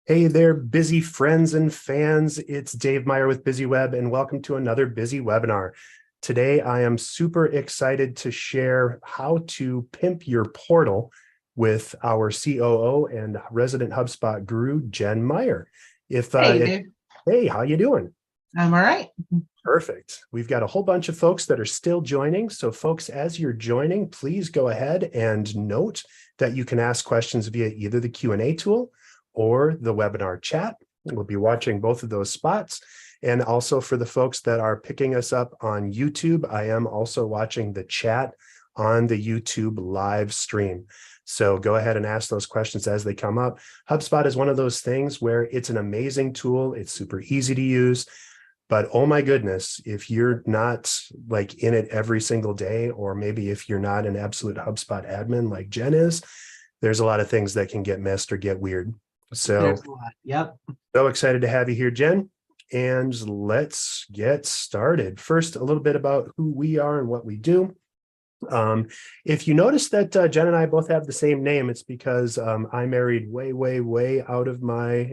Hey there, busy friends and fans. It's Dave Meyer with BizzyWeb, and welcome to another busy webinar. Today, I am super excited to share how to pimp your portal with our COO and resident HubSpot guru, Jen Meyer. Hey, Dave. Hey, how you doing? I'm all right. Perfect. We've got a whole bunch of folks that are still joining. So folks, as you're joining, please go ahead and note that you can ask questions via either the Q&A tool or the webinar chat. We'll be watching both of those spots. And also for the folks that are picking us up on YouTube, I am also watching the chat on the YouTube live stream. So go ahead and ask those questions as they come up. HubSpot is one of those things where it's an amazing tool. It's super easy to use. But oh my goodness, if you're not like in it every single day, or maybe if you're not an absolute HubSpot admin like Jen is, there's a lot of things that can get missed or get weird. So, There's a lot. Yep. so excited to have you here, Jen. And let's get started. First, a little bit about who we are and what we do. If you notice that Jen and I both have the same name, it's because I married way out of my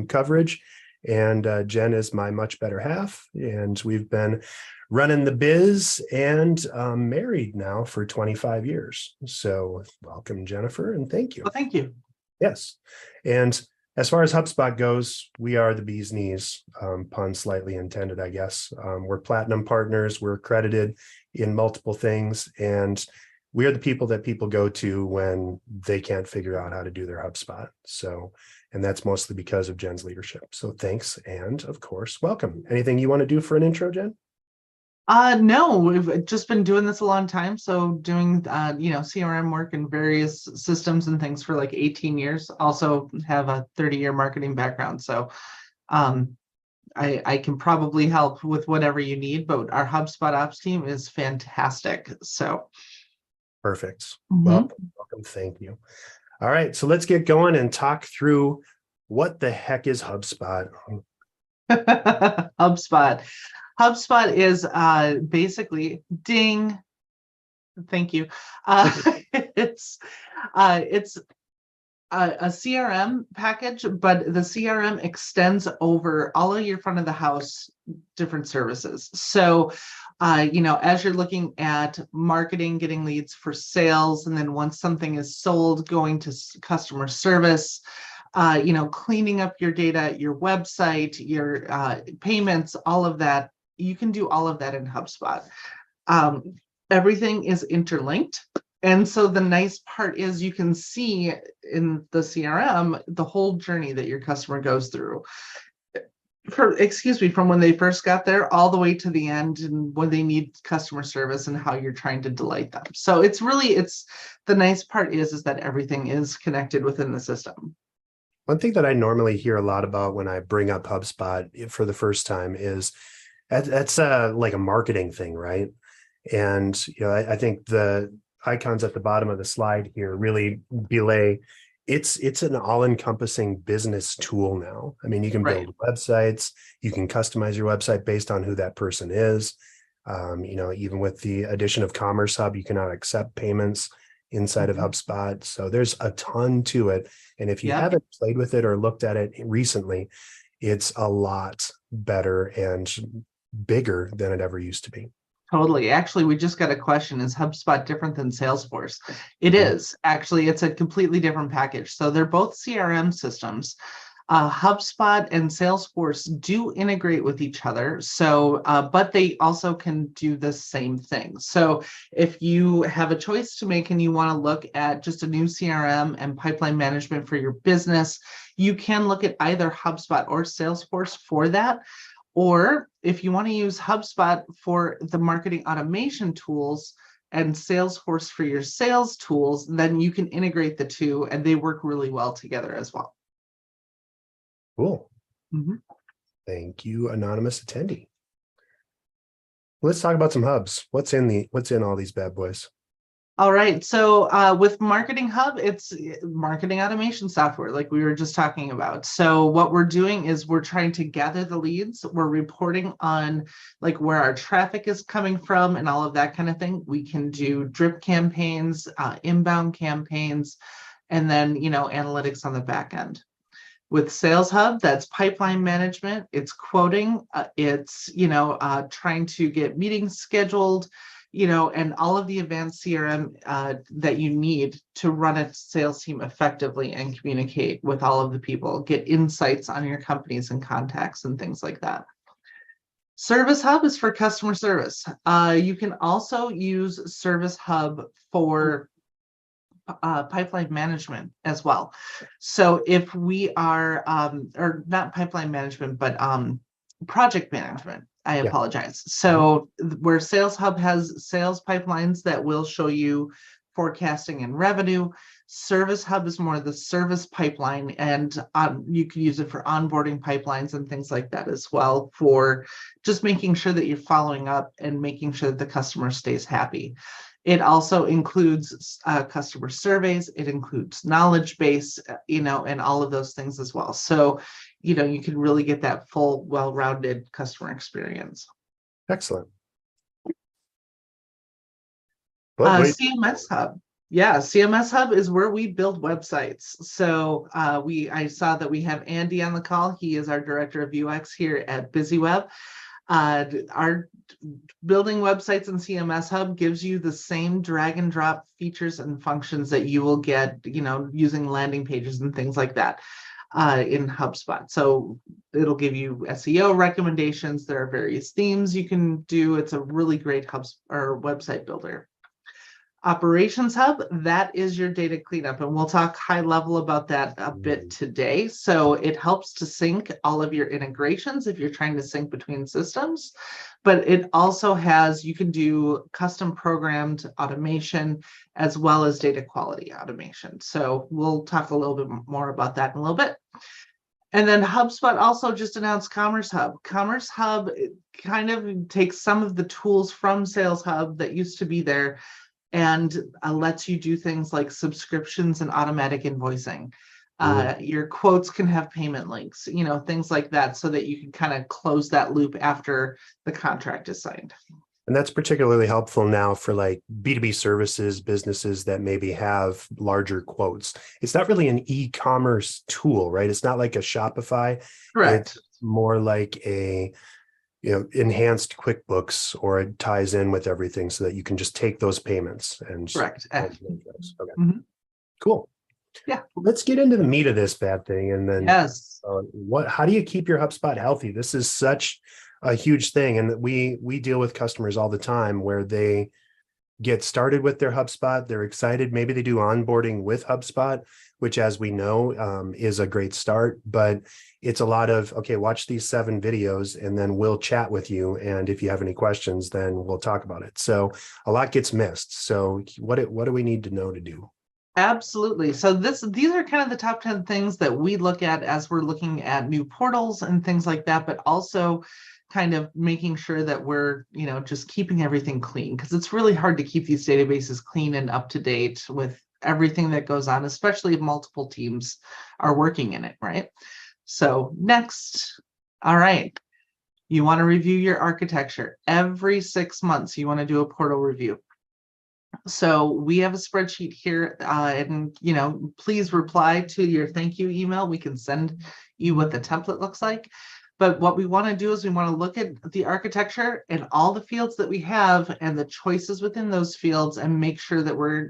coverage. And Jen is my much better half. And we've been running the biz and married now for 25 years. So welcome, Jennifer, and thank you. Well, thank you. Yes. And as far as HubSpot goes, we are the bee's knees, pun slightly intended, I guess. We're platinum partners. We're accredited in multiple things. And we are the people that people go to when they can't figure out how to do their HubSpot. So, and that's mostly because of Jen's leadership. So thanks. And of course, welcome. Anything you want to do for an intro, Jen? No, we've just been doing this a long time. So doing, CRM work in various systems and things for like 18 years. Also have a 30-year marketing background. So I can probably help with whatever you need, but our HubSpot ops team is fantastic. So. Perfect. Welcome. Thank you. All right, so let's get going and talk through what the heck is HubSpot. HubSpot. HubSpot is basically ding. Thank you. It's a CRM package, but the CRM extends over all of your front of the house different services. So as you're looking at marketing, getting leads for sales, and then once something is sold, going to customer service, cleaning up your data, your website, your payments, all of that, you can do all of that in HubSpot. Everything is interlinked. And so the nice part is you can see in the CRM the whole journey that your customer goes through. From when they first got there all the way to the end and when they need customer service and how you're trying to delight them. So it's the nice part is that everything is connected within the system. One thing that I normally hear a lot about when I bring up HubSpot for the first time is that's like a marketing thing, right? And I think the icons at the bottom of the slide here really belay it's an all-encompassing business tool now. I mean, you can build websites, you can customize your website based on who that person is. Even with the addition of Commerce Hub, you can now accept payments inside of HubSpot. So there's a ton to it. And if you haven't played with it or looked at it recently, it's a lot better and bigger than it ever used to be. Totally. Actually, we just got a question. Is HubSpot different than Salesforce? It is. Actually, it's a completely different package. So they're both CRM systems. HubSpot and Salesforce do integrate with each other. So, but they also can do the same thing. So if you have a choice to make and you want to look at just a new CRM and pipeline management for your business, you can look at either HubSpot or Salesforce for that. Or if you want to use HubSpot for the marketing automation tools and Salesforce for your sales tools, then you can integrate the two and they work really well together as well. Cool. Thank you, anonymous attendee. Let's talk about some hubs. What's in all these bad boys? All right. So with Marketing Hub, it's marketing automation software like we were just talking about. So what we're doing is we're trying to gather the leads. We're reporting on like where our traffic is coming from and all of that kind of thing. We can do drip campaigns, inbound campaigns, and then, analytics on the back end. With Sales Hub, that's pipeline management, it's quoting, it's, trying to get meetings scheduled, and all of the advanced CRM that you need to run a sales team effectively and communicate with all of the people, get insights on your companies and contacts and things like that. Service Hub is for customer service. You can also use Service Hub for pipeline management as well. So if we are, or not pipeline management, but project management, I apologize. So where Sales Hub has sales pipelines that will show you forecasting and revenue, Service Hub is more the service pipeline, and you can use it for onboarding pipelines and things like that as well, for just making sure that you're following up and making sure that the customer stays happy. It also includes customer surveys, it includes knowledge base, and all of those things as well. So, you can really get that full, well-rounded customer experience. Excellent. CMS Hub. Yeah, CMS Hub is where we build websites. So I saw that we have Andy on the call. He is our director of UX here at BizzyWeb. Our building websites in CMS Hub gives you the same drag and drop features and functions that you will get, using landing pages and things like that in HubSpot. So it'll give you SEO recommendations. There are various themes you can do. It's a really great website builder. Operations Hub, that is your data cleanup, and we'll talk high level about that a bit today. So it helps to sync all of your integrations if you're trying to sync between systems, but it also has, you can do custom programmed automation as well as data quality automation. So we'll talk a little bit more about that in a little bit. And then HubSpot also just announced Commerce Hub. Commerce Hub kind of takes some of the tools from Sales Hub that used to be there and lets you do things like subscriptions and automatic invoicing. Your quotes can have payment links, things like that, so that you can kind of close that loop after the contract is signed. And that's particularly helpful now for like B2B services, businesses that maybe have larger quotes. It's not really an e-commerce tool, right? It's not like a Shopify. Correct. It's more like a enhanced QuickBooks, or it ties in with everything so that you can just take those payments and correct. Okay. Cool. Yeah. Let's get into the meat of this bad thing. And then how do you keep your HubSpot healthy? This is such a huge thing. And we deal with customers all the time where they get started with their HubSpot. They're excited. Maybe they do onboarding with HubSpot, which, as we know, is a great start. But it's a lot of, okay, watch these 7 videos and then we'll chat with you. And if you have any questions, then we'll talk about it. So a lot gets missed. So what do we need to know to do? Absolutely. So these are kind of the top 10 things that we look at as we're looking at new portals and things like that, but also kind of making sure that we're, just keeping everything clean, because it's really hard to keep these databases clean and up to date with everything that goes on, especially if multiple teams are working in it, right? So next, all right, you want to review your architecture. Every 6 months, you want to do a portal review. So we have a spreadsheet here, and please reply to your thank you email. We can send you what the template looks like. But what we want to do is we want to look at the architecture and all the fields that we have and the choices within those fields, and make sure that we're,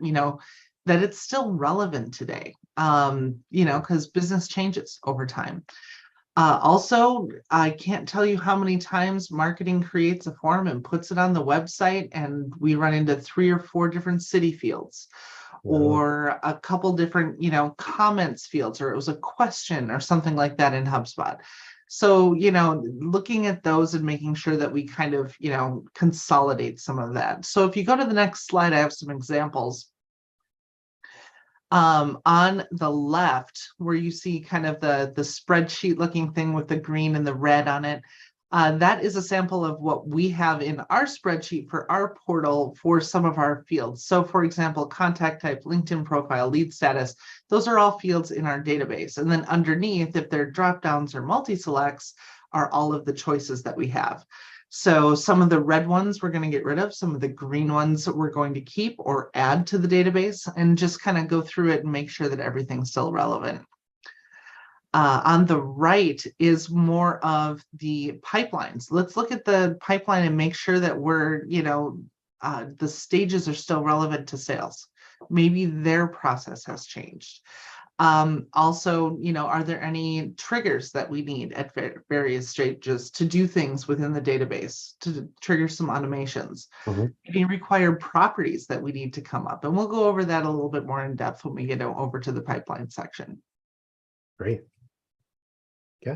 that it's still relevant today, because business changes over time. Also, I can't tell you how many times marketing creates a form and puts it on the website, and we run into 3 or 4 different city fields, or a couple different, comments fields, or it was a question or something like that in HubSpot. So, looking at those and making sure that we kind of, consolidate some of that. So if you go to the next slide, I have some examples. On the left, where you see kind of the spreadsheet looking thing with the green and the red on it, that is a sample of what we have in our spreadsheet for our portal for some of our fields. So for example, contact type, LinkedIn profile, lead status, those are all fields in our database. And then underneath, if they're drop downs or multi-selects, are all of the choices that we have. So some of the red ones we're going to get rid of, some of the green ones we're going to keep or add to the database, and just kind of go through it and make sure that everything's still relevant. On the right is more of the pipelines. Let's look at the pipeline and make sure that we're, the stages are still relevant to sales. Maybe their process has changed. Also, are there any triggers that we need at various stages to do things within the database to trigger some automations? Any required properties that we need to come up? And we'll go over that a little bit more in depth when we get over to the pipeline section. Great. Yeah.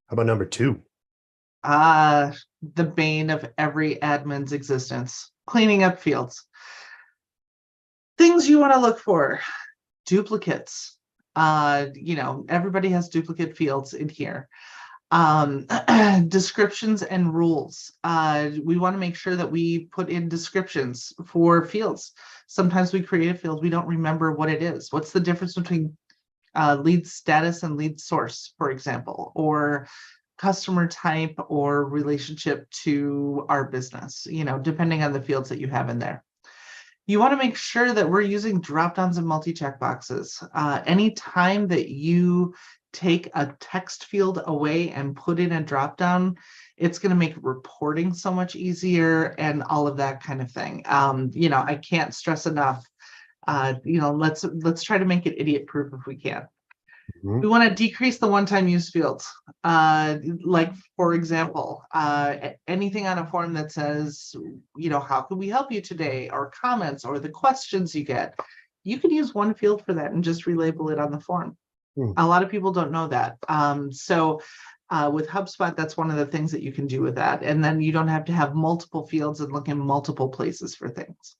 How about number 2? The bane of every admin's existence, cleaning up fields. Things you want to look for. Duplicates. Everybody has duplicate fields in here. Descriptions and rules. We want to make sure that we put in descriptions for fields. Sometimes we create a field, we don't remember what it is. What's the difference between lead status and lead source, for example, or customer type or relationship to our business, depending on the fields that you have in there. You want to make sure that we're using drop-downs and multi-check boxes. Anytime that you take a text field away and put in a drop-down, it's going to make reporting so much easier and all of that kind of thing. I can't stress enough. Let's try to make it idiot-proof if we can. We want to decrease the one-time use fields. Like, for example, anything on a form that says, how can we help you today, or comments, or the questions you get. You can use one field for that and just relabel it on the form. A lot of people don't know that. So with HubSpot, that's one of the things that you can do with that. And then you don't have to have multiple fields and look in multiple places for things.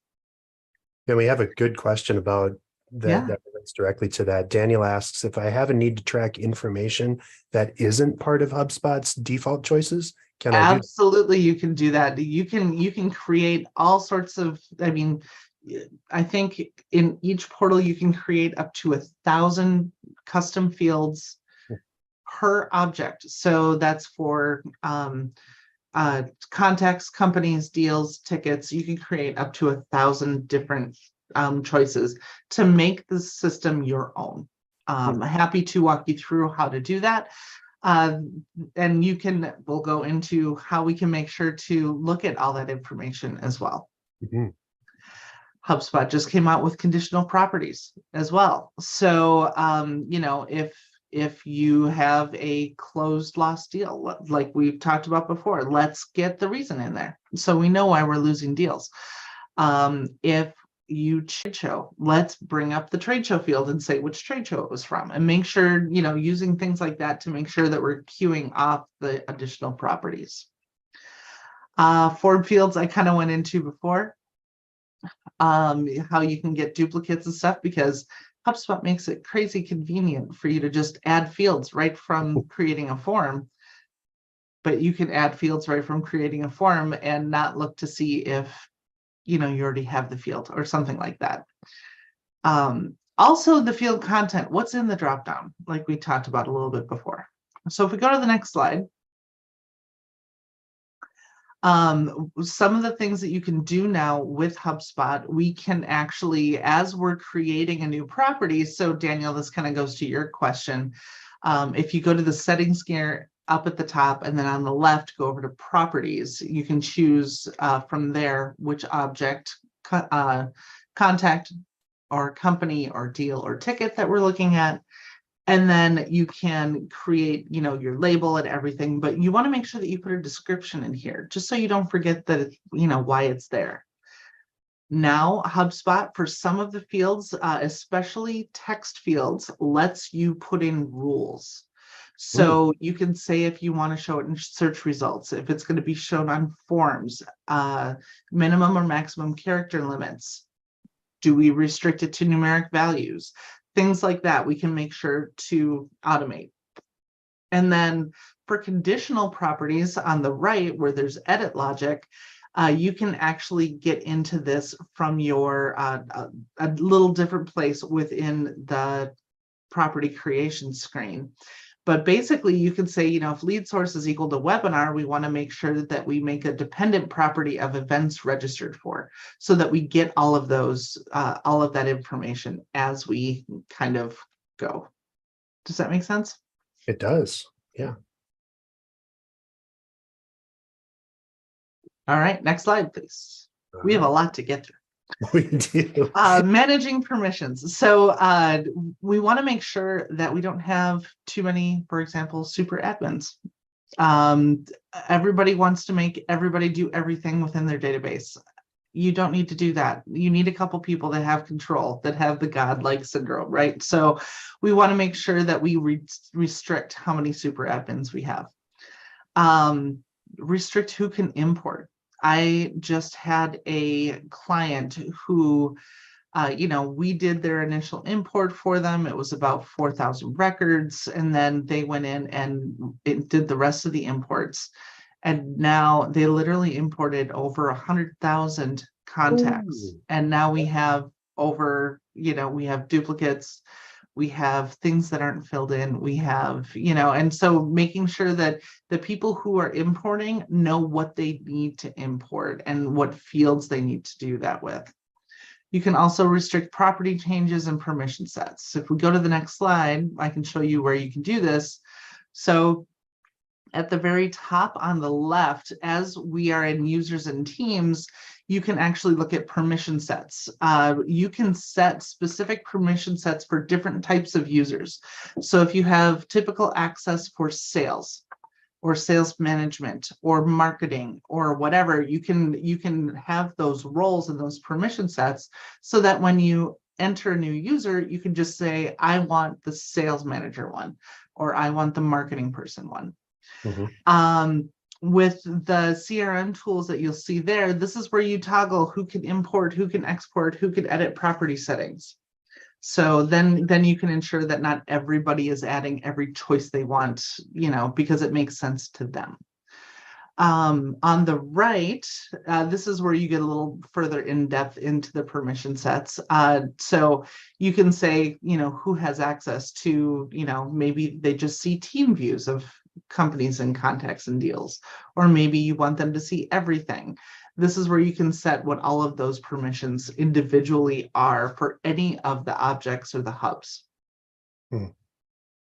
And we have a good question about that relates directly to that. Daniel asks, if I have a need to track information that isn't part of HubSpot's default choices, can I do that? Absolutely, you can do that. You can create all sorts of, I think in each portal you can create up to 1,000 custom fields per object. So that's for contacts, companies, deals, tickets. You can create up to 1,000 different choices to make the system your own. Happy to walk you through how to do that. And we'll go into how we can make sure to look at all that information as well. HubSpot just came out with conditional properties as well. So, if you have a closed lost deal, like we've talked about before, let's get the reason in there so we know why we're losing deals. If you trade show, let's bring up the trade show field and say which trade show it was from, and make sure, using things like that to make sure that we're queuing off the additional properties. Form fields I kind of went into before, how you can get duplicates and stuff, because HubSpot makes it crazy convenient for you to just add fields right from creating a form. But you can add fields right from creating a form and not look to see if you already have the field or something like that. Also, the field content, what's in the dropdown, like we talked about a little bit before. So if we go to the next slide, some of the things that you can do now with HubSpot, we can actually, as we're creating a new property, so Daniel, this kind of goes to your question. If you go to the settings gear up at the top, and then on the left, go over to properties, you can choose from there which object, contact, or company, or deal, or ticket that we're looking at. And then you can create, your label and everything, but you want to make sure that you put a description in here, just so you don't forget that, why it's there. Now, HubSpot, for some of the fields, especially text fields, lets you put in rules. So you can say if you want to show it in search results, if it's going to be shown on forms, minimum or maximum character limits. Do we restrict it to numeric values? Things like that, we can make sure to automate. And then for conditional properties on the right, where there's edit logic, you can actually get into this from your a little different place within the property creation screen. But basically, you can say, if lead source is equal to webinar, we want to make sure that we make a dependent property of events registered for, so that we get all of those, all of that information as we kind of go. Does that make sense? It does. Yeah. All right, next slide, please. All We have a right. lot to get through. We do. Managing permissions. So we want to make sure that we don't have too many, for example, super admins. Everybody wants to make everybody do everything within their database. You don't need to do that. You need a couple people that have control, that have the godlike syndrome, right? So we want to make sure that we restrict how many super admins we have. Restrict who can import. I just had a client who, we did their initial import for them. It was about 4,000 records, and then they went in and it did the rest of the imports. And now they literally imported over 100,000 contacts. Ooh. And now we have over, we have duplicates, we have things that aren't filled in, we have, and so making sure that the people who are importing know what they need to import and what fields they need to do that with. You can also restrict property changes and permission sets. So if we go to the next slide, I can show you where you can do this. So at the very top on the left, as we are in users and teams, you can actually look at permission sets. You can set specific permission sets for different types of users. So if you have typical access for sales or sales management or marketing or whatever, you can have those roles and those permission sets so that when you enter a new user, you can just say, I want the sales manager one, or I want the marketing person one. Mm-hmm. With the CRM tools that you'll see there, this is where you toggle who can import, who can export, who can edit property settings. So then you can ensure that not everybody is adding every choice they want, because it makes sense to them. On the right, this is where you get a little further in depth into the permission sets. So you can say, who has access to, maybe they just see team views of companies and contacts and deals, or maybe you want them to see everything. This is where you can set what all of those permissions individually are for any of the objects or the hubs.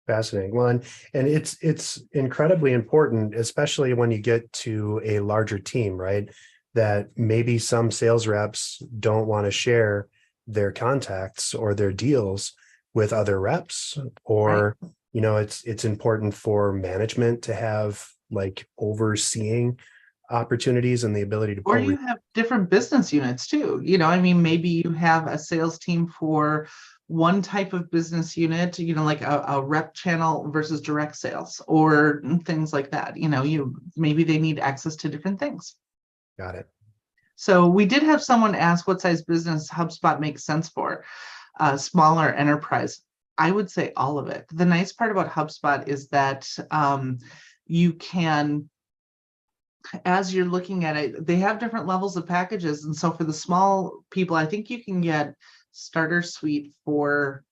Fascinating. Well, and it's incredibly important, especially when you get to a larger team, right? That maybe some sales reps don't want to share their contacts or their deals with other reps, or right. It's important for management to have like overseeing opportunities and the ability to or you have different business units too. Maybe you have a sales team for one type of business unit, like a rep channel versus direct sales or things like that. Maybe they need access to different things. Got it. So we did have someone ask what size business HubSpot makes sense for, smaller enterprise. I would say all of it. The nice part about HubSpot is that you can, as you're looking at it, they have different levels of packages. And so for the small people, I think you can get starter suite for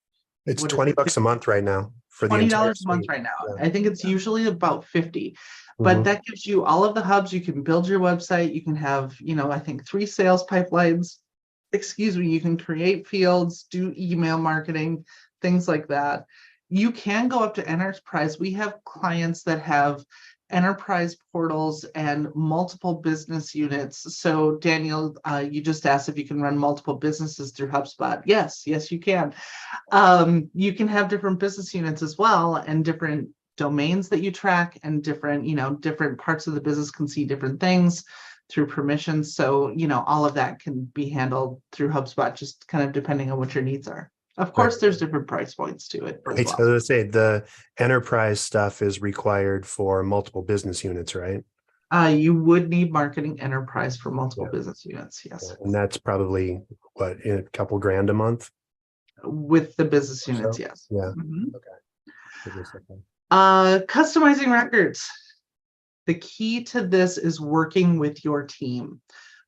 it's $20 a month right now for the $20 a month right now. Yeah. I think it's usually about 50, but that gives you all of the hubs. You can build your website. You can have, I think 3 sales pipelines. You can create fields, do email marketing, things like that. You can go up to enterprise. We have clients that have enterprise portals and multiple business units. So Daniel, you just asked if you can run multiple businesses through HubSpot. Yes, you can. You can have different business units as well, and different domains that you track, and different, different parts of the business can see different things through permissions. So, all of that can be handled through HubSpot, just kind of depending on what your needs are. Of course, there's different price points to it. Right. Well. So let's say the enterprise stuff is required for multiple business units, right? You would need marketing enterprise for multiple business units. Yes. And that's probably what, a couple grand a month? With the business units, so? Yes. Yeah. Okay. Customizing records. The key to this is working with your team.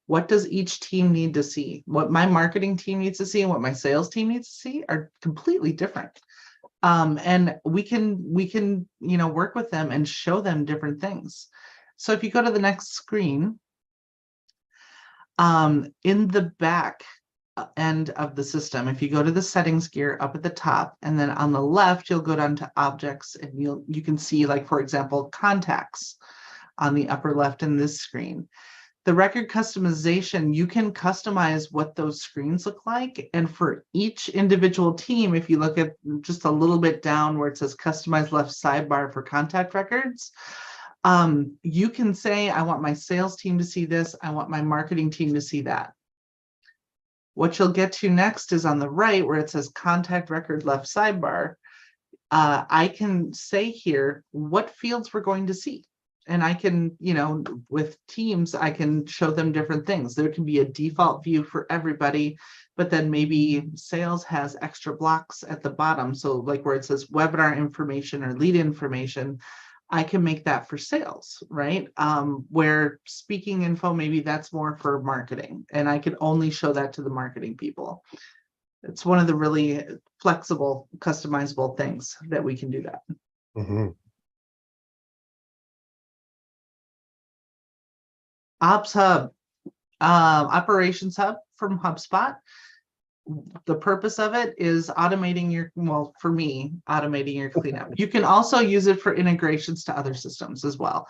What does each team need to see? What my marketing team needs to see and what my sales team needs to see are completely different. And we can, work with them and show them different things. So if you go to the next screen, in the back, end of the system, if you go to the settings gear up at the top, and then on the left, you'll go down to objects, and you can see, like, for example, contacts on the upper left in this screen. The record customization, you can customize what those screens look like. And for each individual team, if you look at just a little bit down where it says customize left sidebar for contact records, you can say, I want my sales team to see this. I want my marketing team to see that. What you'll get to next is on the right where it says contact record left sidebar. I can say here what fields we're going to see. And I can, with teams, I can show them different things. There can be a default view for everybody, but then maybe sales has extra blocks at the bottom. So like where it says webinar information or lead information, I can make that for sales, right? Where speaking info, maybe that's more for marketing, and I can only show that to the marketing people. It's one of the really flexible, customizable things that we can do that. Mm-hmm. Ops Hub, Operations Hub from HubSpot. The purpose of it is automating for me, automating your cleanup. You can also use it for integrations to other systems as well.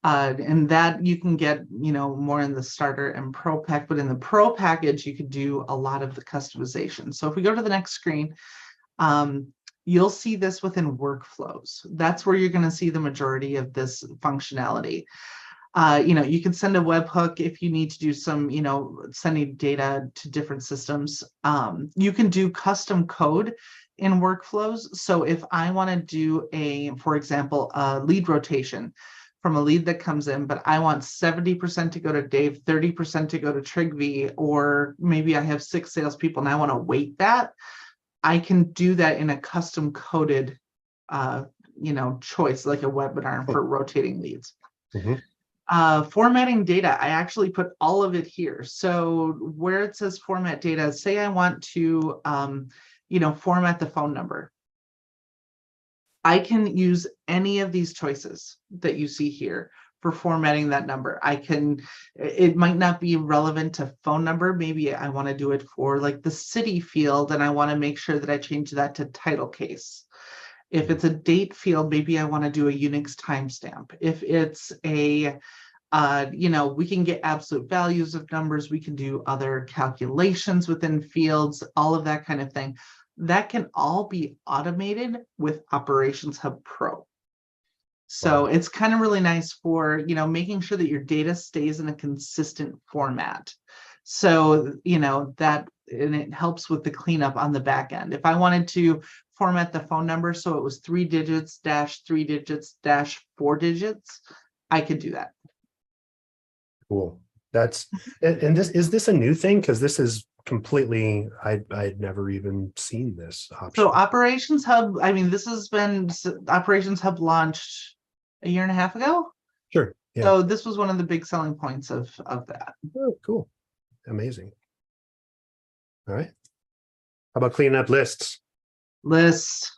And that you can get, more in the starter and pro pack, but in the pro package, you could do a lot of the customization. So if we go to the next screen, you'll see this within workflows. That's where you're going to see the majority of this functionality. You can send a webhook if you need to do some, sending data to different systems. You can do custom code in workflows. So if I want to do for example, a lead rotation from a lead that comes in, but I want 70% to go to Dave, 30% to go to Trigvi, or maybe I have 6 salespeople and I want to weight that, I can do that in a custom coded, choice, like a webinar for rotating leads. Mm-hmm. Formatting data, I actually put all of it here. So where it says format data, say I want to, format the phone number. I can use any of these choices that you see here for formatting that number. It might not be relevant to phone number. Maybe I want to do it for like the city field, and I want to make sure that I change that to title case. If it's a date field, maybe I want to do a Unix timestamp. If it's we can get absolute values of numbers. We can do other calculations within fields, all of that kind of thing. That can all be automated with Operations Hub Pro. So it's kind of really nice for, making sure that your data stays in a consistent format. So, and it helps with the cleanup on the back end. If I wanted to format the phone number so it was 3 digits dash 3 digits dash 4 digits, I could do that. Cool. And is this a new thing? Because this is completely, I'd never even seen this option. So Operations Hub, Operations Hub launched a year and a half ago. Sure. Yeah. So this was one of the big selling points of that. Oh, cool. Amazing. All right. How about cleaning up lists? Lists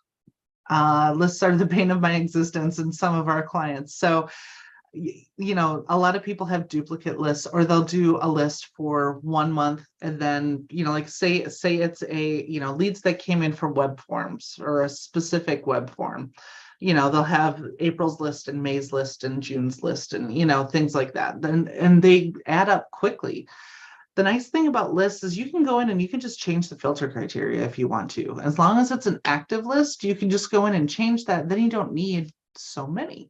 are the bane of my existence and some of our clients. So, a lot of people have duplicate lists, or they'll do a list for 1 month, and then, like say it's a, leads that came in from web forms or a specific web form. They'll have April's list and May's list and June's list and, things like that. And they add up quickly. The nice thing about lists is you can go in and you can just change the filter criteria if you want to. As long as it's an active list, you can just go in and change that. Then you don't need so many.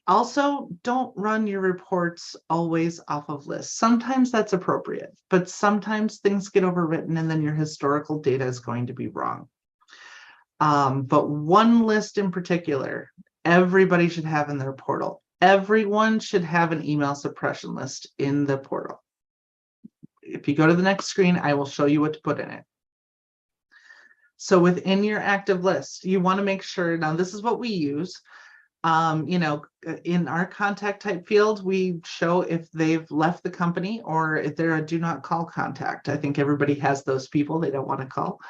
Also, don't run your reports always off of lists. Sometimes that's appropriate, but sometimes things get overwritten and then your historical data is going to be wrong. But one list in particular, everybody should have in their portal. Everyone should have an email suppression list in the portal. If you go to the next screen, I will show you what to put in it. So within your active list, you want to make sure, now this is what we use. In our contact type field, we show if they've left the company or if they're a do not call contact. I think everybody has those people they don't want to call.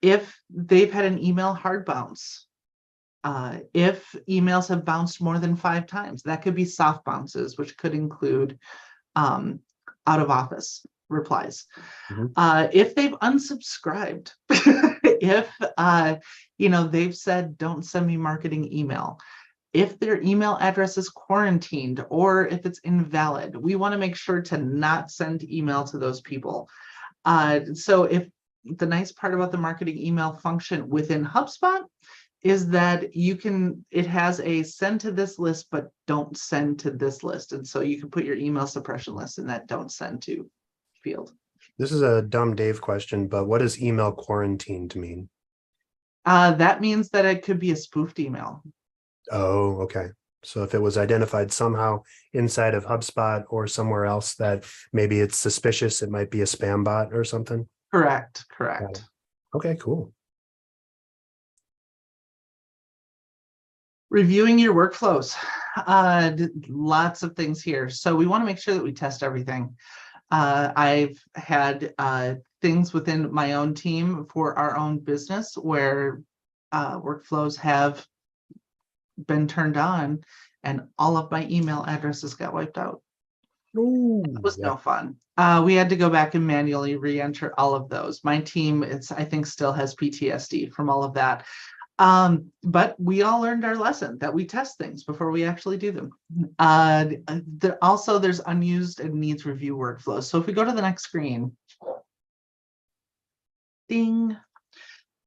If they've had an email hard bounce, if emails have bounced more than 5 times, that could be soft bounces, which could include out of office, replies. Mhm. If they've unsubscribed, if they've said, don't send me marketing email, if their email address is quarantined or if it's invalid, we want to make sure to not send email to those people. So if the nice part about the marketing email function within HubSpot is that it has a send to this list, but don't send to this list. And so you can put your email suppression list in that don't send to field. This is a dumb Dave question, but what does email quarantined mean? That means that it could be a spoofed email. Oh, okay. So if it was identified somehow inside of HubSpot or somewhere else that maybe it's suspicious, it might be a spam bot or something. Correct. Okay, cool. Reviewing your workflows. Lots of things here. So we want to make sure that we test everything. I've had things within my own team for our own business where workflows have been turned on and all of my email addresses got wiped out. Ooh, it was no fun. We had to go back and manually re-enter all of those. My team, I think, still has PTSD from all of that. But we all learned our lesson that we test things before we actually do them. Also, there's unused and needs review workflows. So if we go to the next screen, ding.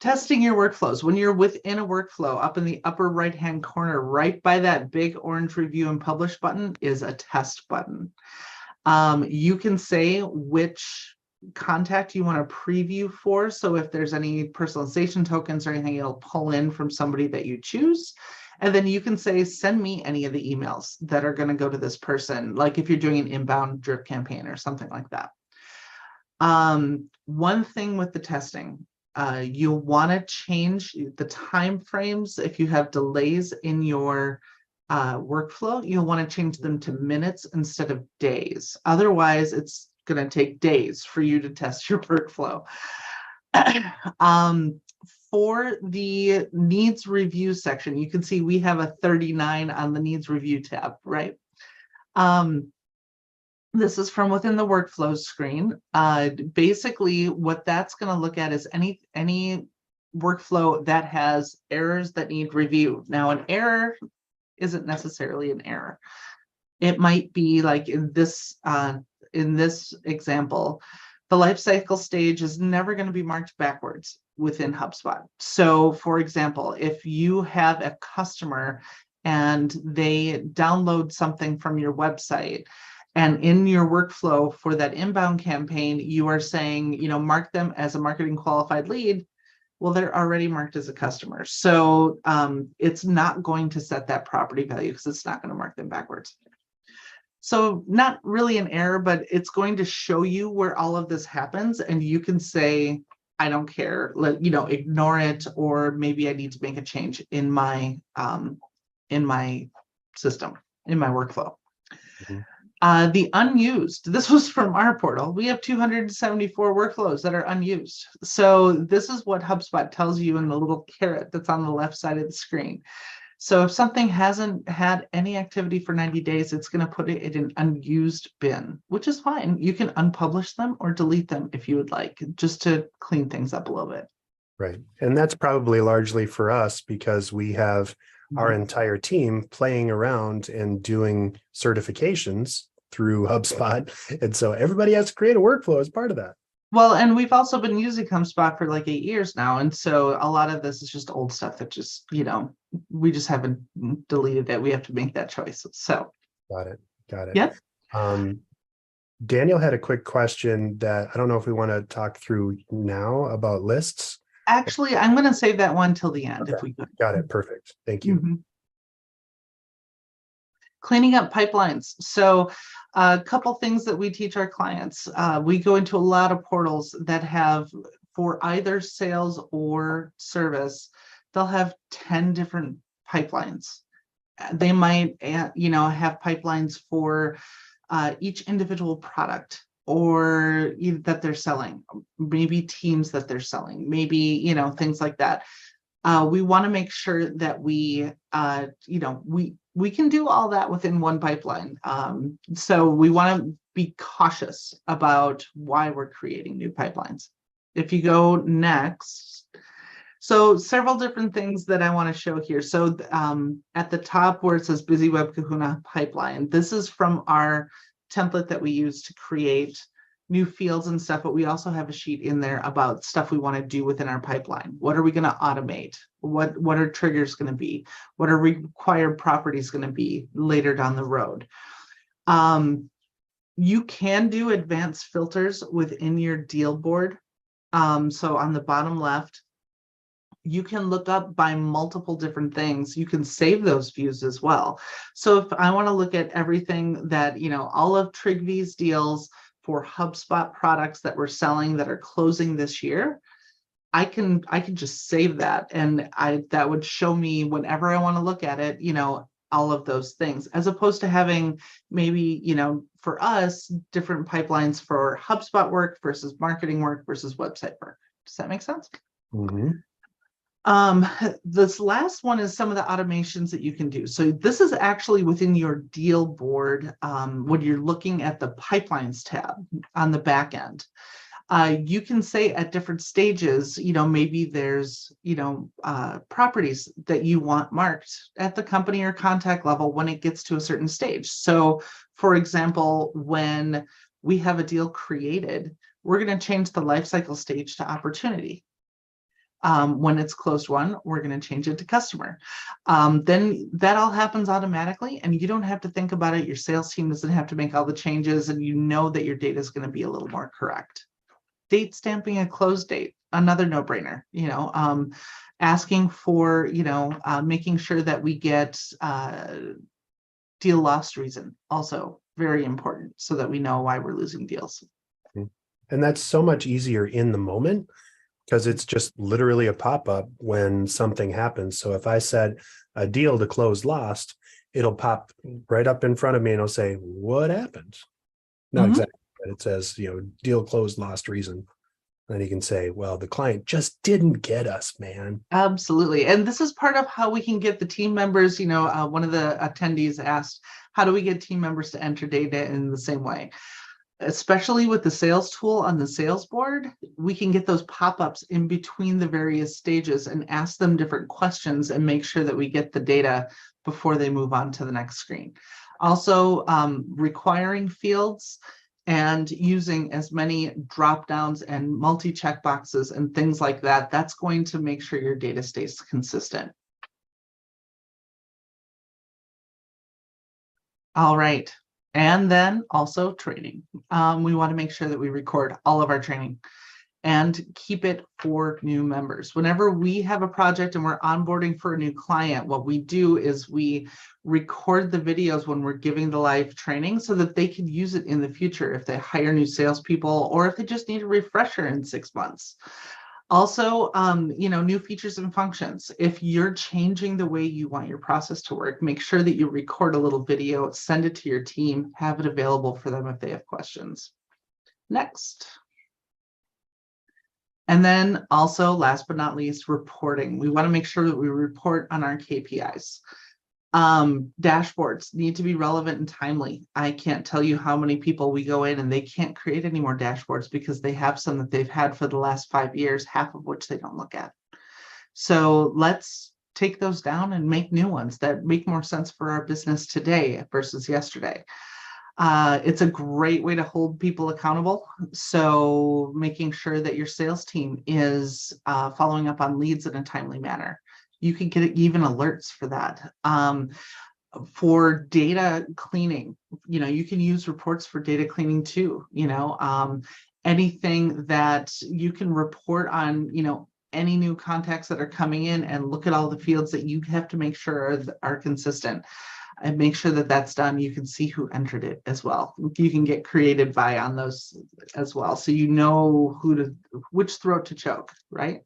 Testing your workflows. When you're within a workflow, up in the upper right-hand corner, right by that big orange review and publish button is a test button. You can say which contact you want to preview for. So if there's any personalization tokens or anything, it'll pull in from somebody that you choose. And then you can say, send me any of the emails that are going to go to this person, like if you're doing an inbound drip campaign or something like that. One thing with the testing, you'll want to change the time frames. If you have delays in your workflow, you'll want to change them to minutes instead of days. Otherwise, it's going to take days for you to test your workflow. For the needs review section, you can see we have a 39 on the needs review tab, right? This is from within the workflows screen. Basically, what that's going to look at is any workflow that has errors that need review. Now, an error isn't necessarily an error. It might be like in this example, the life cycle stage is never going to be marked backwards within HubSpot. So, for example, if you have a customer and they download something from your website, and in your workflow for that inbound campaign, you are saying, mark them as a marketing qualified lead. Well, they're already marked as a customer. So it's not going to set that property value because it's not going to mark them backwards. So not really an error, but it's going to show you where all of this happens. And you can say, I don't care, ignore it, or maybe I need to make a change in my system, in my workflow. Mm-hmm. The unused, this was from our portal. We have 274 workflows that are unused. So this is what HubSpot tells you in the little caret that's on the left side of the screen. So if something hasn't had any activity for 90 days, it's going to put it in an unused bin, which is fine. You can unpublish them or delete them if you would like, just to clean things up a little bit. Right. And that's probably largely for us because we have our entire team playing around and doing certifications through HubSpot. And so everybody has to create a workflow as part of that. Well, and we've also been using HubSpot for like 8 years now. And so a lot of this is just old stuff that just, we just haven't deleted it. We have to make that choice. So. Got it. Yep. Daniel had a quick question that I don't know if we want to talk through now about lists. Actually, I'm going to save that one till the end. Okay. If we could. Got it. Perfect. Thank you. Mm-hmm. Cleaning up pipelines. So a couple things that we teach our clients. We go into a lot of portals that have, for either sales or service, they'll have 10 different pipelines. They might, have pipelines for each individual product or that they're selling, maybe teams that they're selling, maybe, things like that. We want to make sure that we can do all that within one pipeline. So we want to be cautious about why we're creating new pipelines. If you go next, so several different things that I want to show here. So at the top where it says BizzyWeb Kahuna pipeline, this is from our template that we use to create new fields and stuff, but we also have a sheet in there about stuff we want to do within our pipeline. What are we going to automate? What are triggers going to be? What are required properties going to be later down the road? You can do advanced filters within your deal board. So on the bottom left, you can look up by multiple different things. You can save those views as well. So if I want to look at everything that, all of Trigvy's deals for HubSpot products that we're selling that are closing this year, I can just save that, and that would show me whenever I want to look at it, all of those things, as opposed to having maybe, for us, different pipelines for HubSpot work versus marketing work versus website work. Does that make sense? Mm-hmm. This last one is some of the automations that you can do. So this is actually within your deal board when you're looking at the pipelines tab on the back end. You can say at different stages, maybe there's, properties that you want marked at the company or contact level when it gets to a certain stage. So for example, when we have a deal created, we're going to change the lifecycle stage to opportunity. When it's closed won, we're going to change it to customer. Then that all happens automatically, and you don't have to think about it. Your sales team doesn't have to make all the changes, and you know that your data is going to be a little more correct. Date stamping a close date, another no-brainer. Asking for, making sure that we get deal lost reason, also very important, so that we know why we're losing deals. And that's so much easier in the moment, because it's just literally a pop-up when something happens. So if I said a deal to close lost, it'll pop right up in front of me and it'll say, what happened? Not exactly, but it says, deal closed lost reason. And you can say, well, the client just didn't get us, man. Absolutely. And this is part of how we can get the team members, one of the attendees asked, how do we get team members to enter data in the same way? Especially with the sales tool on the sales board, we can get those pop-ups in between the various stages and ask them different questions and make sure that we get the data before they move on to the next screen. Also, requiring fields and using as many drop downs and multi-check boxes and things like that, that's going to make sure your data stays consistent. All right. And then also training. We want to make sure that we record all of our training and keep it for new members. Whenever we have a project and we're onboarding for a new client, what we do is we record the videos when we're giving the live training so that they can use it in the future if they hire new salespeople or if they just need a refresher in 6 months. Also, new features and functions. If you're changing the way you want your process to work, make sure that you record a little video, send it to your team, have it available for them if they have questions. Next. And then also, last but not least, reporting. We want to make sure that we report on our KPIs. Dashboards need to be relevant and timely. I can't tell you how many people we go in and they can't create any more dashboards because they have some that they've had for the last 5 years, half of which they don't look at. So let's take those down and make new ones that make more sense for our business today versus yesterday. It's a great way to hold people accountable. So making sure that your sales team is following up on leads in a timely manner. You can get even alerts for that. For data cleaning, you can use reports for data cleaning too. Anything that you can report on, any new contacts that are coming in and look at all the fields that you have to make sure are consistent. And make sure that that's done. You can see who entered it as well. You can get created by on those as well. So you know which throat to choke, right?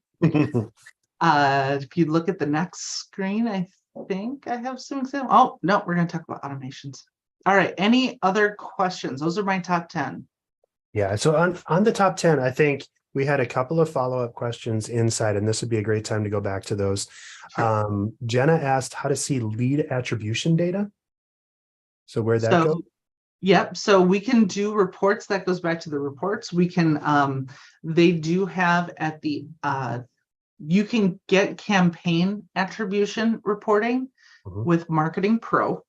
If you look at the next screen, I think I have some examples. Oh, no, we're going to talk about automations. All right. Any other questions? Those are my top 10. Yeah. So on the top 10, I think We had a couple of follow-up questions inside, and this would be a great time to go back to those. Sure. Jenna asked how to see lead attribution data. So where'd that go? Yep. So we can do reports. That goes back to the reports. We can, they do have at the, you can get campaign attribution reporting with Marketing Pro.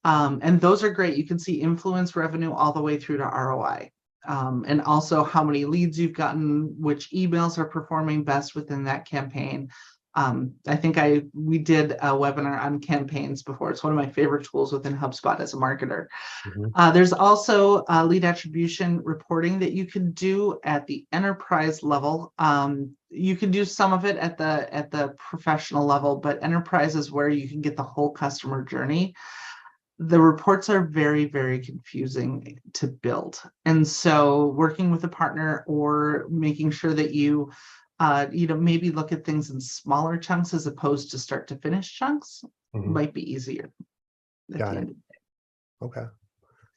And those are great. You can see influence, revenue, all the way through to ROI. And also how many leads you've gotten, which emails are performing best within that campaign. I think we did a webinar on campaigns before. It's one of my favorite tools within HubSpot as a marketer. There's also lead attribution reporting that you can do at the enterprise level. You can do some of it at the professional level, but enterprise is where you can get the whole customer journey. The reports are very, very confusing to build. And so working with a partner or making sure that you maybe look at things in smaller chunks as opposed to start to finish chunks might be easier. Got it. Okay.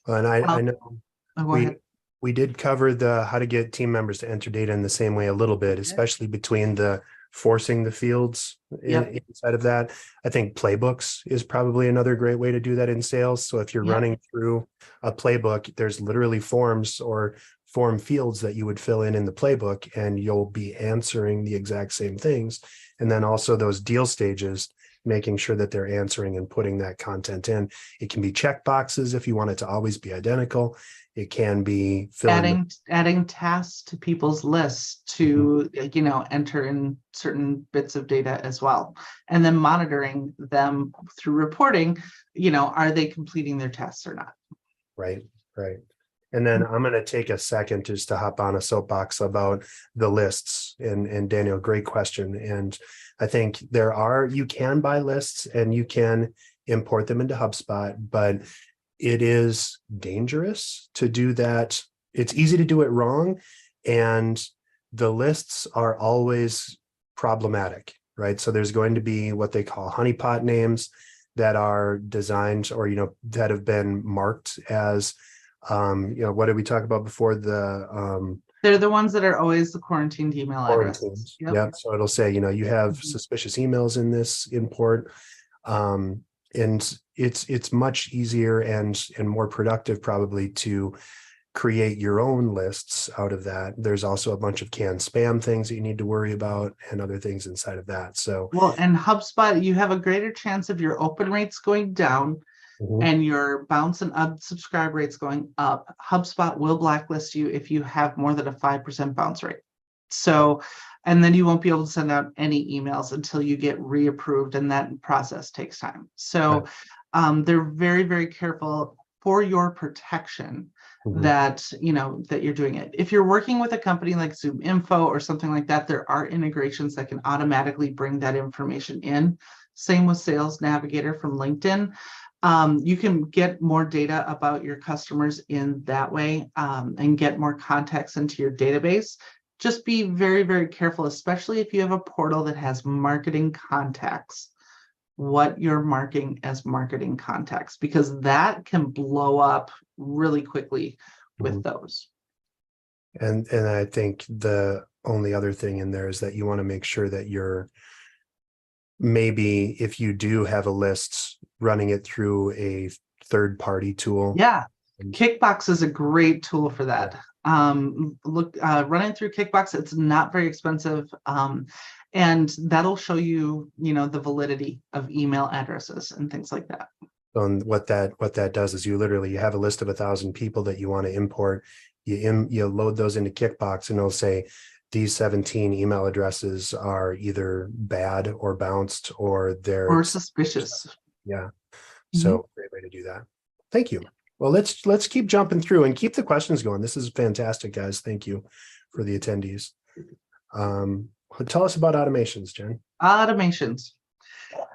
Well, and I know we did cover the how to get team members to enter data in the same way a little bit, especially between the forcing the fields inside of that. I think playbooks is probably another great way to do that in sales. So if you're running through a playbook, there's literally forms or form fields that you would fill in the playbook, and you'll be answering the exact same things. And then also those deal stages, making sure that they're answering and putting that content in. It can be check boxes if you want it to always be identical. It can be adding tasks to people's lists to enter in certain bits of data as well, and then monitoring them through reporting. Are they completing their tasks or not? Right. And then I'm going to take a second just to hop on a soapbox about the lists. And Daniel, great question. And I think you can buy lists and you can import them into HubSpot, but it is dangerous to do that. It's easy to do it wrong. And the lists are always problematic, right? So there's going to be what they call honeypot names that are designed or, that have been marked as, what did we talk about before? They're the ones that are always the quarantined email addresses. Yep. So it'll say, you have suspicious emails in this import. And it's much easier and more productive probably to create your own lists out of that. There's also a bunch of canned spam things that you need to worry about and other things inside of that. So and HubSpot, you have a greater chance of your open rates going down and your bounce and unsubscribe rates going up. HubSpot will blacklist you if you have more than a 5% bounce rate. So, and then you won't be able to send out any emails until you get reapproved, and that process takes time. So they're very, very careful for your protection that, that you're doing it. If you're working with a company like Zoom Info or something like that, there are integrations that can automatically bring that information in. Same with Sales Navigator from LinkedIn. You can get more data about your customers in that way and get more context into your database. Just be very, very careful, especially if you have a portal that has marketing contacts, what you're marking as marketing contacts, because that can blow up really quickly with those. And I think the only other thing in there is that you want to make sure that you're maybe if you do have a list running it through a third-party tool. Yeah, Kickbox is a great tool for that. Running through Kickbox, it's not very expensive, and that'll show you, the validity of email addresses and things like that. And what that does is you have a list of 1,000 people that you want to import. You load those into Kickbox, and it'll say these 17 email addresses are either bad or bounced or they're suspicious. Yeah. So great way to do that. Thank you. Well, let's keep jumping through and keep the questions going. This is fantastic, guys. Thank you for the attendees. Tell us about automations, Jen. Automations.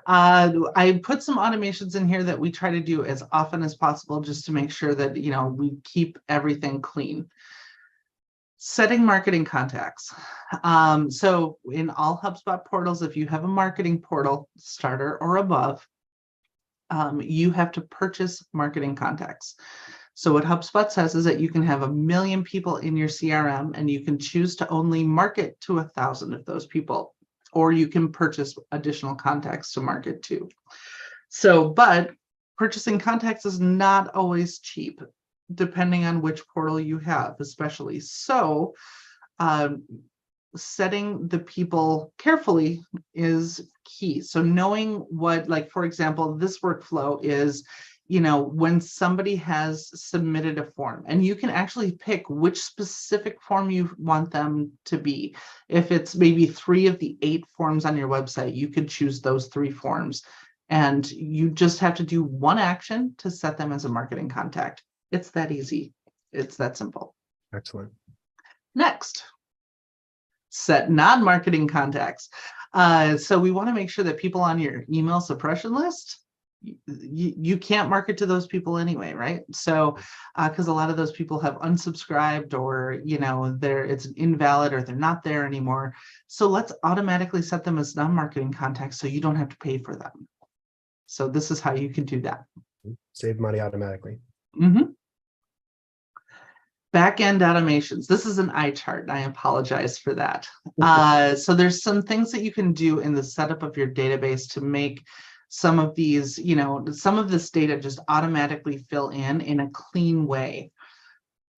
I put some automations in here that we try to do as often as possible just to make sure that, we keep everything clean. Setting marketing contacts. So in all HubSpot portals, if you have a marketing portal, starter or above, you have to purchase marketing contacts. So what HubSpot says is that you can have 1 million people in your CRM, and you can choose to only market to 1,000 of those people, or you can purchase additional contacts to market to. So, but purchasing contacts is not always cheap, depending on which portal you have, especially. So setting the people carefully is key. So knowing what, like, for example, this workflow is, when somebody has submitted a form, and you can actually pick which specific form you want them to be. If it's maybe 3 of the 8 forms on your website, you could choose those 3 forms, and you just have to do one action to set them as a marketing contact. It's that easy. It's that simple. Excellent. Next, set non-marketing contacts. So we want to make sure that people on your email suppression list, you can't market to those people anyway, right? So because a lot of those people have unsubscribed, or it's invalid, or they're not there anymore. So let's automatically set them as non-marketing contacts, so you don't have to pay for them. So this is how you can do that. Save money automatically. Back-end automations. This is an eye chart. I apologize for that. So there's some things that you can do in the setup of your database to make some of these, some of this data just automatically fill in a clean way.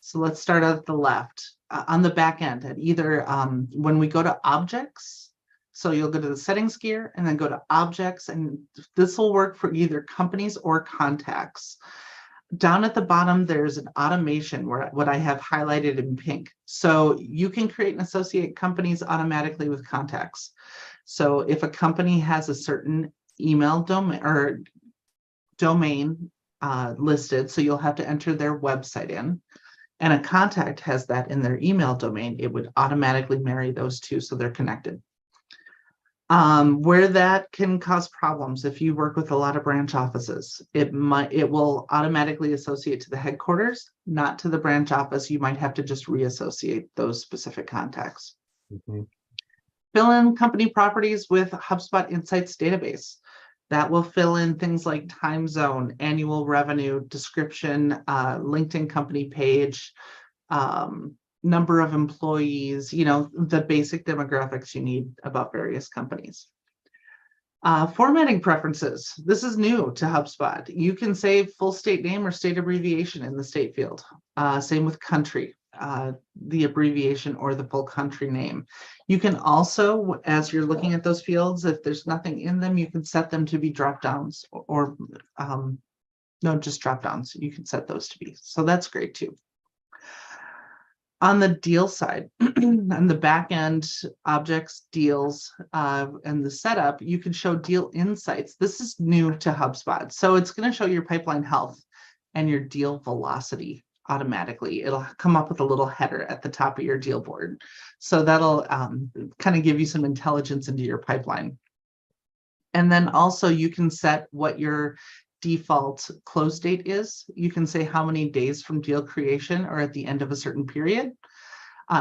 So let's start at the left. On the back end, at either when we go to objects, so you'll go to the settings gear and then go to objects, and this will work for either companies or contacts. Down at the bottom, there's an automation where what I have highlighted in pink. So you can create and associate companies automatically with contacts. So if a company has a certain email domain listed, so you'll have to enter their website in, and a contact has that in their email domain, it would automatically marry those two so they're connected. Where that can cause problems, if you work with a lot of branch offices, it will automatically associate to the headquarters, not to the branch office. You might have to just reassociate those specific contacts. Fill in company properties with HubSpot Insights database. That will fill in things like time zone, annual revenue, description, LinkedIn company page, number of employees, the basic demographics you need about various companies. Formatting preferences. This is new to HubSpot. You can save full state name or state abbreviation in the state field. Same with country, the abbreviation or the full country name. You can also, as you're looking at those fields, if there's nothing in them, you can set them to be drop downs, or no, just drop downs. You can set those to be. So that's great too. On the deal side, on the back end, objects, deals, and the setup, you can show deal insights. This is new to HubSpot. So it's going to show your pipeline health and your deal velocity automatically. It'll come up with a little header at the top of your deal board. So that'll kind of give you some intelligence into your pipeline. And then also you can set what your default close date is. You can say how many days from deal creation or at the end of a certain period.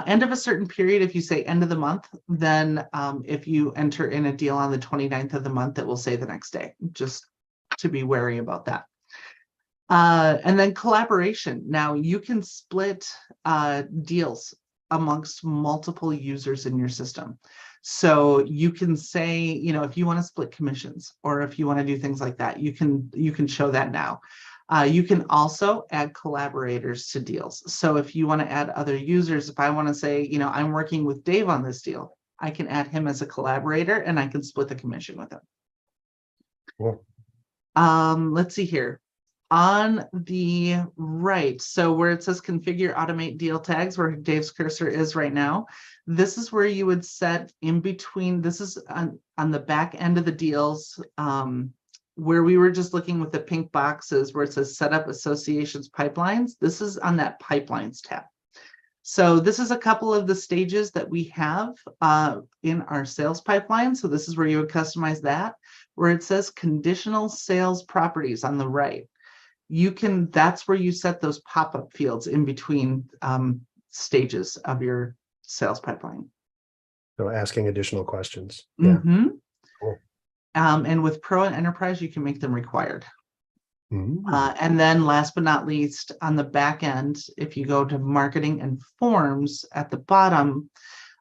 End of a certain period, if you say end of the month, then if you enter in a deal on the 29th of the month, it will say the next day, just to be wary about that. And then collaboration. Now you can split deals amongst multiple users in your system. So you can say, if you want to split commissions, or if you want to do things like that, you can show that now. You can also add collaborators to deals. So if you want to add other users, if I want to say, I'm working with Dave on this deal, I can add him as a collaborator and I can split the commission with him. Cool. Let's see here. On the right, so where it says configure automate deal tags, where Dave's cursor is right now, this is where you would set in between. This is on the back end of the deals, where we were just looking with the pink boxes where it says setup associations pipelines. This is on that pipelines tab. So this is a couple of the stages that we have in our sales pipeline. So this is where you would customize that, where it says conditional sales properties on the right. That's where you set those pop-up fields in between stages of your sales pipeline. So asking additional questions. Yeah. Cool. And with Pro and Enterprise, you can make them required. And then last but not least, on the back end, if you go to marketing and forms at the bottom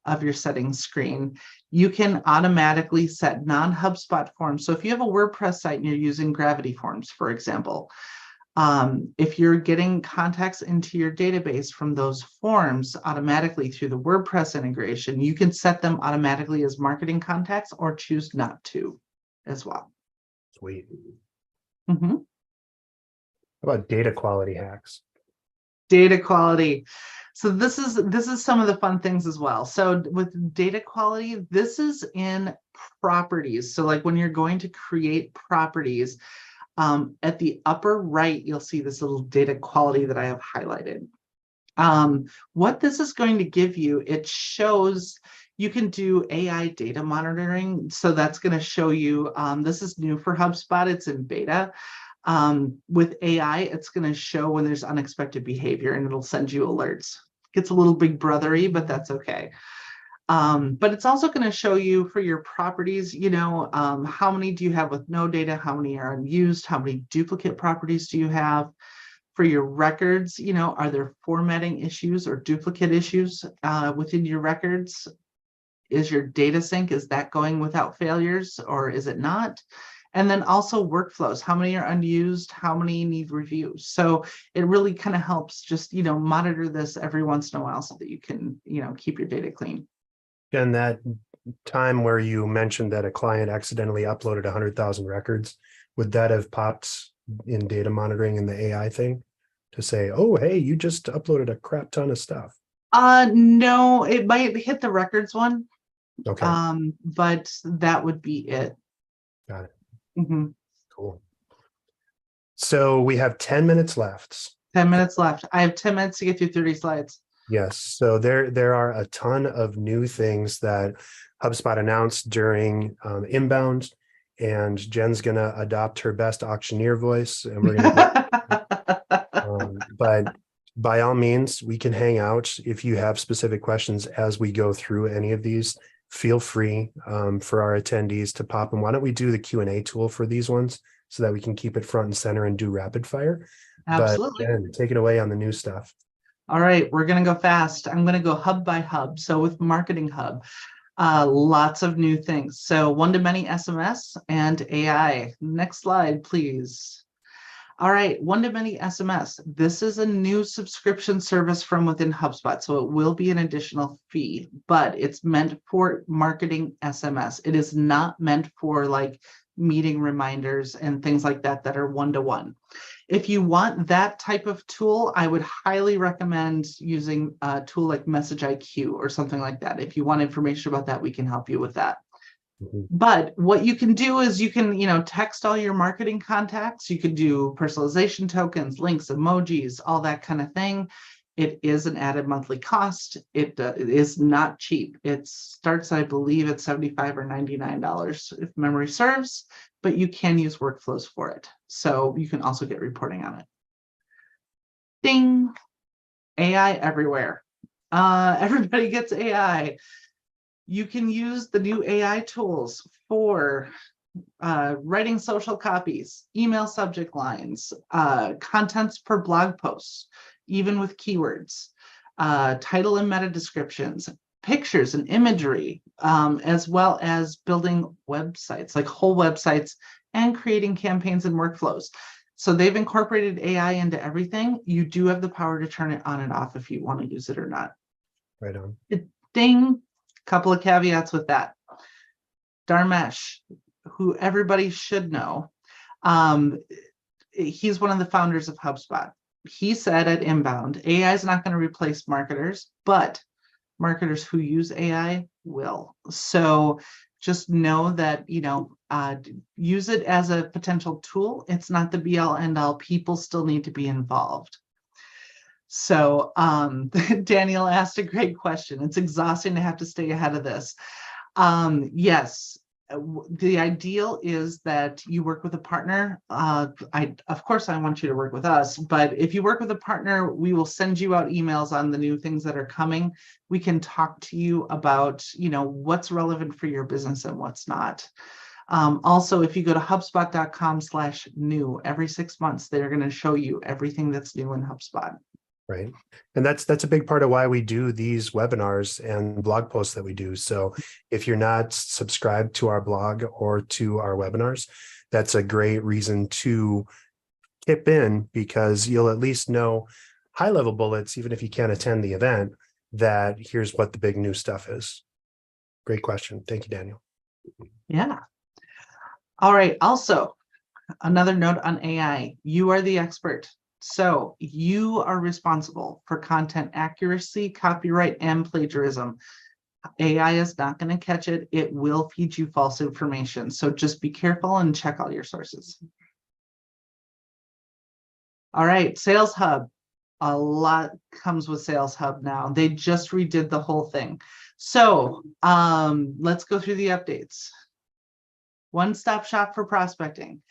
of your settings screen, you can automatically set non-HubSpot forms. So if you have a WordPress site and you're using Gravity Forms, for example, if you're getting contacts into your database from those forms automatically through the WordPress integration, you can set them automatically as marketing contacts or choose not to as well. Sweet. Mm-hmm. How about data quality hacks? Data quality. So this is some of the fun things as well. So with data quality, this is in properties. So like when you're going to create properties, at the upper right, you'll see this little data quality that I have highlighted. What this is going to give you, it shows you can do AI data monitoring. So that's going to show you, this is new for HubSpot, it's in beta. With AI, it's going to show when there's unexpected behavior and it'll send you alerts. Gets a little big brothery, but that's okay. But it's also going to show you for your properties, how many do you have with no data, how many are unused, how many duplicate properties do you have? For your records, are there formatting issues or duplicate issues within your records? Is your data sync, is that going without failures or is it not? And then also workflows, how many are unused, how many need reviews? So it really kind of helps just, monitor this every once in a while so that you can, keep your data clean. And that time where you mentioned that a client accidentally uploaded 100,000 records, would that have popped in data monitoring in the AI thing to say, oh, hey, you just uploaded a crap ton of stuff? No, it might hit the records one. Okay. But that would be it. Got it. Mm-hmm. Cool. So we have 10 minutes left. 10 minutes left. I have 10 minutes to get through 30 slides. Yes. So there are a ton of new things that HubSpot announced during Inbound, and Jen's going to adopt her best auctioneer voice, and we're going to but by all means, we can hang out. If you have specific questions as we go through any of these, feel free for our attendees to pop. And why don't we do the Q&A tool for these ones so that we can keep it front and center and do rapid fire. Absolutely. But Jen, take it away on the new stuff. All right, we're going to go fast. I'm going to go hub by hub. So with Marketing Hub, lots of new things. So one-to-many SMS and AI. Next slide, please. All right, one-to-many SMS. This is a new subscription service from within HubSpot. So it will be an additional fee, but it's meant for marketing SMS. It is not meant for like meeting reminders and things like that that are one-to-one. If you want that type of tool, I would highly recommend using a tool like Message IQ or something like that. If you want information about that, we can help you with that. Mm-hmm. But what you can do is you can, text all your marketing contacts. You can do personalization tokens, links, emojis, all that kind of thing. It is an added monthly cost. It is not cheap. It starts, I believe, at $75 or $99 if memory serves, but you can use workflows for it. So you can also get reporting on it. Ding, AI everywhere. Everybody gets AI. You can use the new AI tools for writing social copies, email subject lines, contents per blog posts, even with keywords, title and meta descriptions, pictures and imagery, as well as building websites, like whole websites, and creating campaigns and workflows. So they've incorporated AI into everything. You do have the power to turn it on and off if you want to use it or not. Right on. Ding. Couple of caveats with that. Dharmesh, who everybody should know, he's one of the founders of HubSpot. He said at Inbound, AI is not going to replace marketers, but marketers who use AI will. So just know that, use it as a potential tool. It's not the be all end all. People still need to be involved. So Daniel asked a great question. It's exhausting to have to stay ahead of this. Yes, the ideal is that you work with a partner. Of course, I want you to work with us, but if you work with a partner, we will send you out emails on the new things that are coming. We can talk to you about, what's relevant for your business and what's not. Also, if you go to HubSpot.com/new, every 6 months, they're going to show you everything that's new in HubSpot. Right. And that's a big part of why we do these webinars and blog posts that we do. So if you're not subscribed to our blog or to our webinars, that's a great reason to tip in, because you'll at least know high level bullets, even if you can't attend the event, that here's what the big new stuff is. Great question. Thank you, Daniel. Yeah. All right. Also, another note on AI, you are the expert. So you are responsible for content accuracy, copyright, and plagiarism. AI is not going to catch it. It will feed you false information. So just be careful and check all your sources. All right, Sales Hub. A lot comes with Sales Hub now. They just redid the whole thing. So let's go through the updates. One-stop shop for prospecting.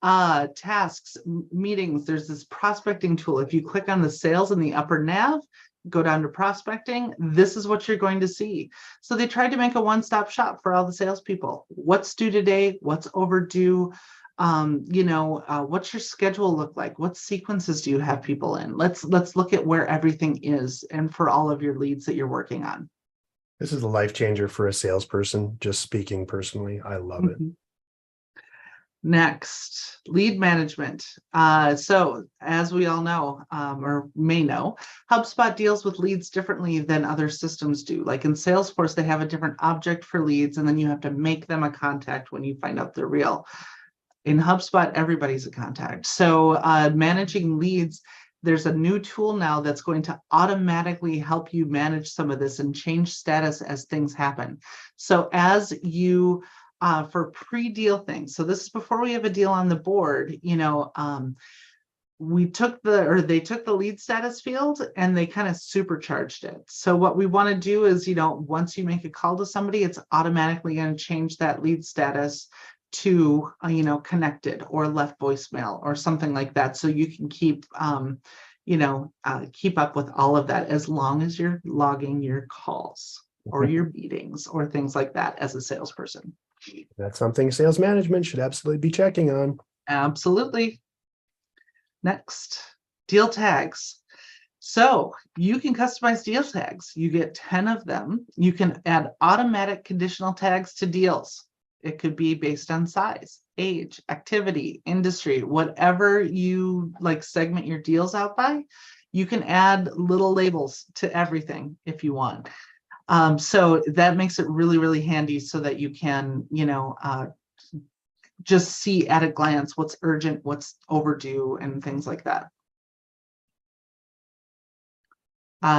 Tasks, meetings, there's this prospecting tool. If you click on the sales in the upper nav, go down to prospecting, this is what you're going to see. So they tried to make a one-stop shop for all the salespeople. What's due today? What's overdue? What's your schedule look like? What sequences do you have people in? Let's look at where everything is and for all of your leads that you're working on. This is a life changer for a salesperson, just speaking personally. I love it. Next, lead management. So as we all know, or may know, HubSpot deals with leads differently than other systems do. Like in Salesforce, they have a different object for leads, and then you have to make them a contact when you find out they're real. In HubSpot, everybody's a contact. So managing leads, there's a new tool now that's going to automatically help you manage some of this and change status as things happen. So as you for pre-deal things. So this is before we have a deal on the board, they took the lead status field and they kind of supercharged it. So what we want to do is, once you make a call to somebody, it's automatically going to change that lead status to, connected or left voicemail or something like that. So you can keep, keep up with all of that as long as you're logging your calls or your meetings or things like that as a salesperson. That's something sales management should absolutely be checking on. Absolutely. Next, deal tags. So you can customize deal tags. You get 10 of them. You can add automatic conditional tags to deals. It could be based on size, age, activity, industry, whatever you segment your deals out by. You can add little labels to everything if you want. So that makes it really, really handy so that you can, just see at a glance what's urgent, what's overdue, and things like that.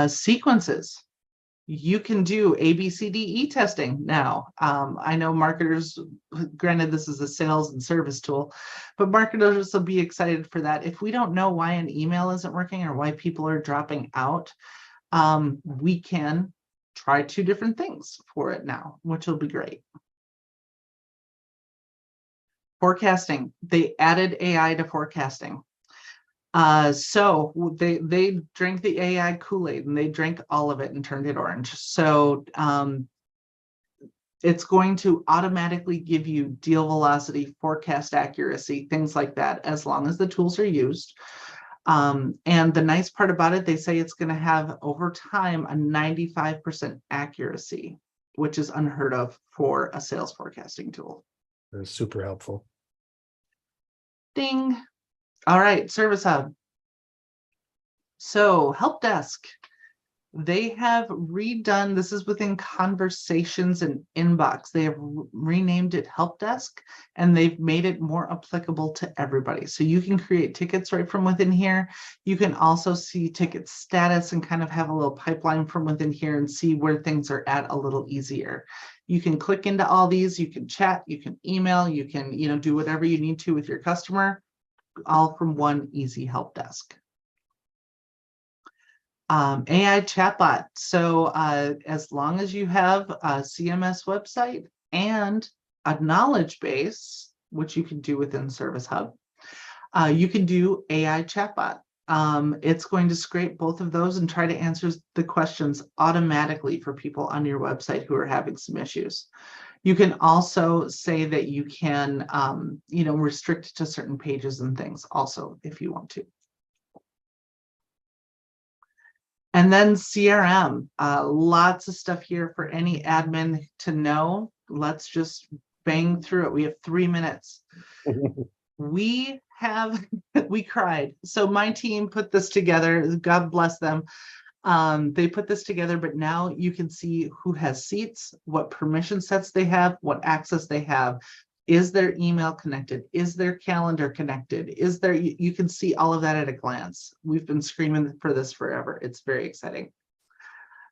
Sequences. You can do ABCDE testing now. I know marketers, granted this is a sales and service tool, but marketers will be excited for that. If we don't know why an email isn't working or why people are dropping out, we can try 2 different things for it now, which will be great. Forecasting. They added AI to forecasting. So they drank the AI Kool-Aid and they drank all of it and turned it orange. So it's going to automatically give you deal velocity, forecast accuracy, things like that, as long as the tools are used. And the nice part about it, they say it's going to have over time a 95% accuracy, which is unheard of for a sales forecasting tool. That's super helpful. Ding. All right, Service Hub. So help desk. They have redone, this is within conversations and inbox. They have renamed it Help Desk, and they've made it more applicable to everybody. So you can create tickets right from within here. You can also see ticket status and kind of have a little pipeline from within here and see where things are at a little easier. You can click into all these, you can chat, you can email, you can, do whatever you need to with your customer, all from one easy help desk. AI chatbot. So as long as you have a CMS website and a knowledge base, which you can do within Service Hub, you can do AI chatbot. It's going to scrape both of those and try to answer the questions automatically for people on your website who are having some issues. You can also say that you can, restrict it to certain pages and things also, if you want to. And then CRM, lots of stuff here for any admin to know. Let's just bang through it. We have 3 minutes. We cried. So my team put this together. God bless them. They put this together, but now you can see who has seats, what permission sets they have, what access they have. Is their email connected? Is their calendar connected? Is there, you can see all of that at a glance. We've been screaming for this forever. It's very exciting.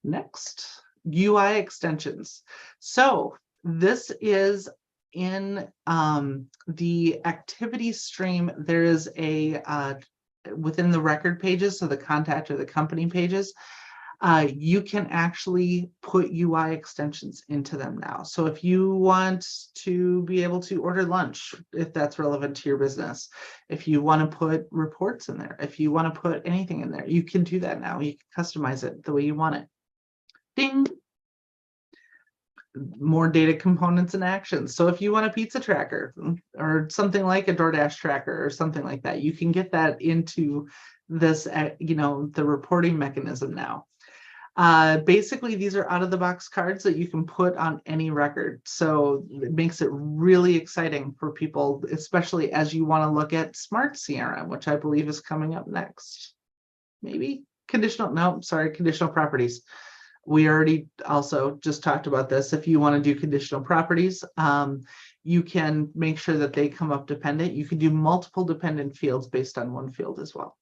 Next, UI extensions. So this is in the activity stream. There is a within the record pages, so the contact or the company pages, you can actually put UI extensions into them now. So if you want to be able to order lunch, if that's relevant to your business, if you want to put reports in there, if you want to put anything in there, you can do that now. You can customize it the way you want it. Ding. More data components and actions. So if you want a pizza tracker or something like a DoorDash tracker or something like that, you can get that into this, the reporting mechanism now. Basically, these are out-of-the-box cards that you can put on any record. So it makes it really exciting for people, especially as you want to look at smart CRM, which I believe is coming up next. Maybe conditional properties. We already also just talked about this. If you want to do conditional properties, you can make sure that they come up dependent. You can do multiple dependent fields based on one field as well.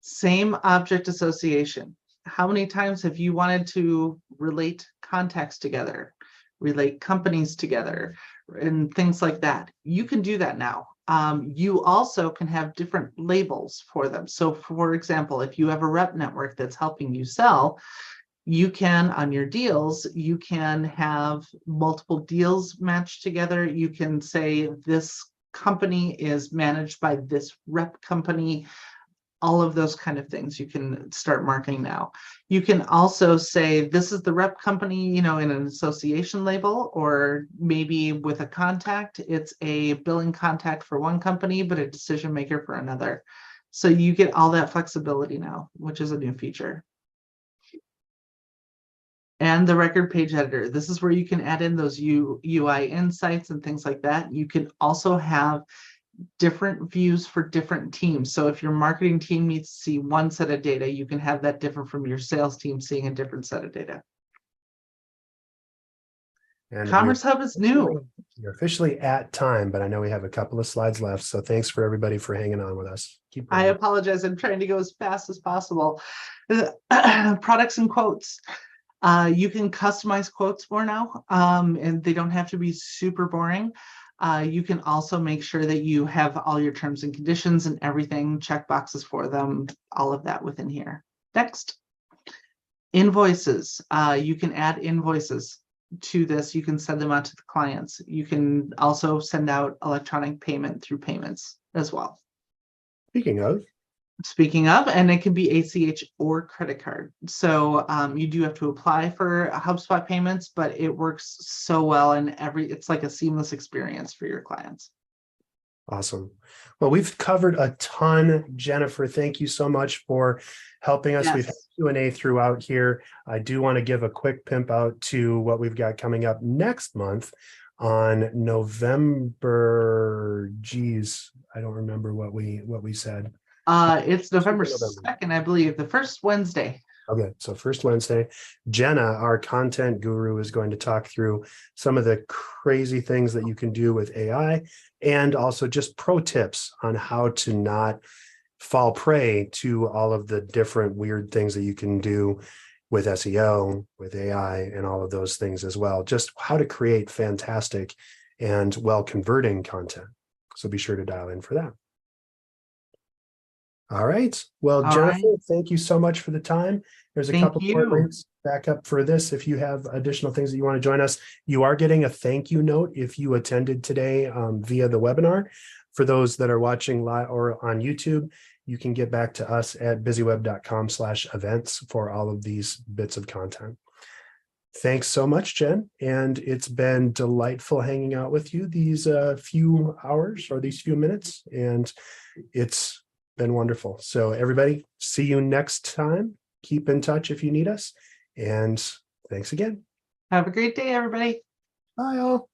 Same object association. How many times have you wanted to relate contacts together, relate companies together, and things like that? You can do that now. You also can have different labels for them. So for example, if you have a rep network that's helping you sell, you can, on your deals, you can have multiple deals matched together. You can say this company is managed by this rep company. All of those kind of things you can start marking now. You can also say this is the rep company, in an association label, or maybe with a contact, it's a billing contact for one company, but a decision maker for another. So you get all that flexibility now, which is a new feature. And the record page editor. This is where you can add in those UI insights and things like that. You can also have different views for different teams. So if your marketing team needs to see one set of data, you can have that different from your sales team seeing a different set of data. And Commerce Hub is new. You're officially at time, but I know we have a couple of slides left. So thanks for everybody for hanging on with us. Keep going. I apologize. I'm trying to go as fast as possible. Products and quotes. You can customize quotes more now, and they don't have to be super boring. You can also make sure that you have all your terms and conditions and everything, check boxes for them, all of that within here. Next, invoices. You can add invoices to this. You can send them out to the clients. You can also send out electronic payment through payments as well. Speaking of, and it can be ACH or credit card. So you do have to apply for HubSpot payments, but it works so well, and it's like a seamless experience for your clients. Awesome. Well, we've covered a ton. Jennifer, thank you so much for helping us. Yes. We've had Q&A throughout here. I do want to give a quick pimp out to what we've got coming up next month on November. Geez, I don't remember what we said. It's November 2nd, I believe, the first Wednesday. Okay, so first Wednesday, Jenna, our content guru, is going to talk through some of the crazy things that you can do with AI, and also just pro tips on how to not fall prey to all of the different weird things that you can do with SEO, with AI, and all of those things as well. Just how to create fantastic and well-converting content. So be sure to dial in for that. All right. Well, Jennifer, thank you so much for the time. There's a couple more links back up for this. If you have additional things that you want to join us, you are getting a thank you note if you attended today via the webinar. For those that are watching live or on YouTube, you can get back to us at BizzyWeb.com/events for all of these bits of content. Thanks so much, Jen. And it's been delightful hanging out with you these few hours or these few minutes. And it's been wonderful. So everybody, see you next time. Keep in touch if you need us. And thanks again. Have a great day, everybody. Bye all.